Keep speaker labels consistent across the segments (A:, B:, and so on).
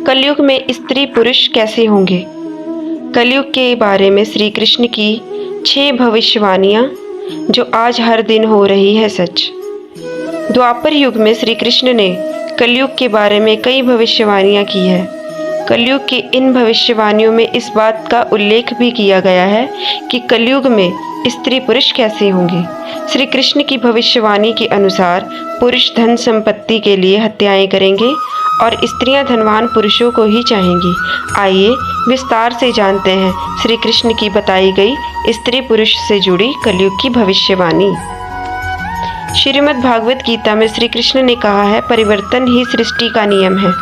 A: कलयुग में स्त्री पुरुष कैसे होंगे? कलयुग के बारे में श्री कृष्ण की 6 भविष्यवाणियाँ जो आज हर दिन हो रही है सच। द्वापर युग में श्री कृष्ण ने कलयुग के बारे में कई भविष्यवाणियाँ की है। कलयुग की इन भविष्यवाणियों में इस बात का उल्लेख भी किया गया है कि कलयुग में स्त्री पुरुष कैसे होंगे। श्री कृष्ण की भविष्यवाणी के अनुसार पुरुष धन संपत्ति के लिए हत्याएं करेंगे और स्त्रियां धनवान पुरुषों को ही चाहेंगी। आइए विस्तार से जानते हैं श्री कृष्ण की बताई गई स्त्री पुरुष से जुड़ी कलयुग की भविष्यवाणी। श्रीमद् भागवत गीता में श्री कृष्ण ने कहा है, परिवर्तन ही सृष्टि का नियम है।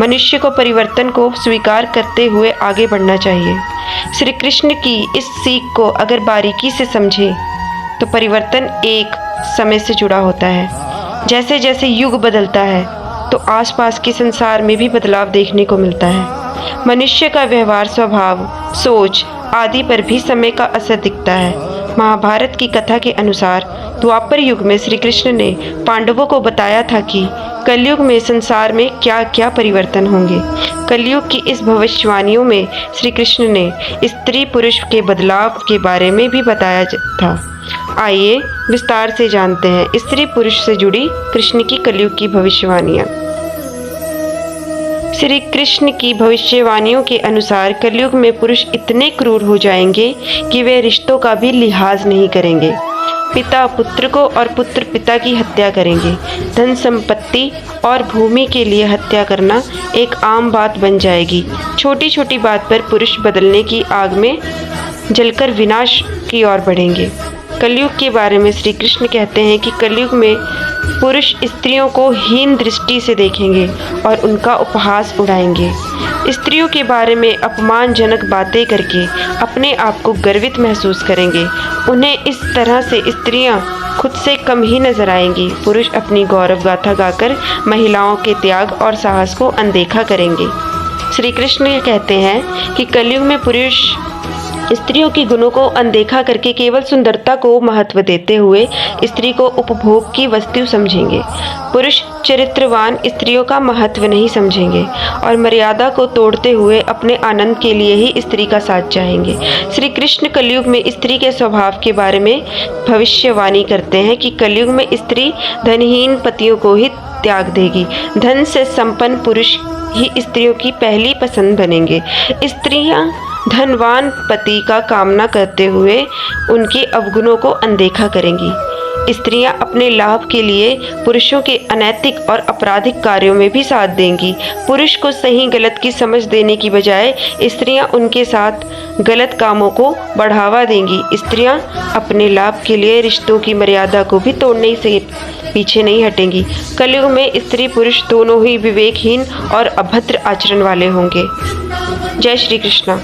A: मनुष्य को परिवर्तन को स्वीकार करते हुए आगे बढ़ना चाहिए। श्री कृष्ण की इस सीख को अगर बारीकी से समझें तो परिवर्तन एक समय से जुड़ा होता है। जैसे जैसे युग बदलता है तो आसपास के संसार में भी बदलाव देखने को मिलता है। मनुष्य का व्यवहार, स्वभाव, सोच आदि पर भी समय का असर दिखता है। महाभारत की कथा के अनुसार द्वापर युग में श्री कृष्ण ने पांडवों को बताया था कि कलयुग में संसार में क्या क्या परिवर्तन होंगे। कलयुग की इस भविष्यवाणियों में श्री कृष्ण ने स्त्री पुरुष के बदलाव के बारे में भी बताया था। आइए विस्तार से जानते हैं स्त्री पुरुष से जुड़ी कृष्ण की कलयुग की भविष्यवाणियाँ। श्री कृष्ण की भविष्यवाणियों के अनुसार कलयुग में पुरुष इतने क्रूर हो जाएंगे कि वे रिश्तों का भी लिहाज नहीं करेंगे। पिता पुत्र को और पुत्र पिता की हत्या करेंगे। धन संपत्ति और भूमि के लिए हत्या करना एक आम बात बन जाएगी। छोटी छोटी बात पर पुरुष बदलने की आग में जलकर विनाश की ओर बढ़ेंगे। कलयुग के बारे में श्री कृष्ण कहते हैं कि कलयुग में पुरुष स्त्रियों को हीन दृष्टि से देखेंगे और उनका उपहास उड़ाएंगे। स्त्रियों के बारे में अपमानजनक बातें करके अपने आप को गर्वित महसूस करेंगे। उन्हें इस तरह से स्त्रियां खुद से कम ही नजर आएंगी। पुरुष अपनी गौरव गाथा गाकर महिलाओं के त्याग और साहस को अनदेखा करेंगे। श्री कृष्ण कहते हैं कि कलयुग में पुरुष स्त्रियों के गुणों को अनदेखा करके केवल सुंदरता को महत्व देते हुए स्त्री को उपभोग की वस्तु समझेंगे। पुरुष चरित्रवान स्त्रियों का महत्व नहीं समझेंगे और मर्यादा को तोड़ते हुए अपने आनंद के लिए ही स्त्री का साथ चाहेंगे। श्री कृष्ण कलयुग में स्त्री के स्वभाव के बारे में भविष्यवाणी करते हैं कि कलयुग में स्त्री धनहीन पतियों को ही त्याग देगी। धन से संपन्न पुरुष ही स्त्रियों की पहली पसंद बनेंगे। स्त्रियां धनवान पति का कामना करते हुए उनके अवगुणों को अनदेखा करेंगी। स्त्रियां अपने लाभ के लिए पुरुषों के अनैतिक और आपराधिक कार्यों में भी साथ देंगी। पुरुष को सही गलत की समझ देने की बजाय स्त्रियां उनके साथ गलत कामों को बढ़ावा देंगी। स्त्रियां अपने लाभ के लिए रिश्तों की मर्यादा को भी तोड़ने से पीछे नहीं हटेंगी। कलयुग में स्त्री पुरुष दोनों ही विवेकहीन और अभद्र आचरण वाले होंगे। जय श्री कृष्ण।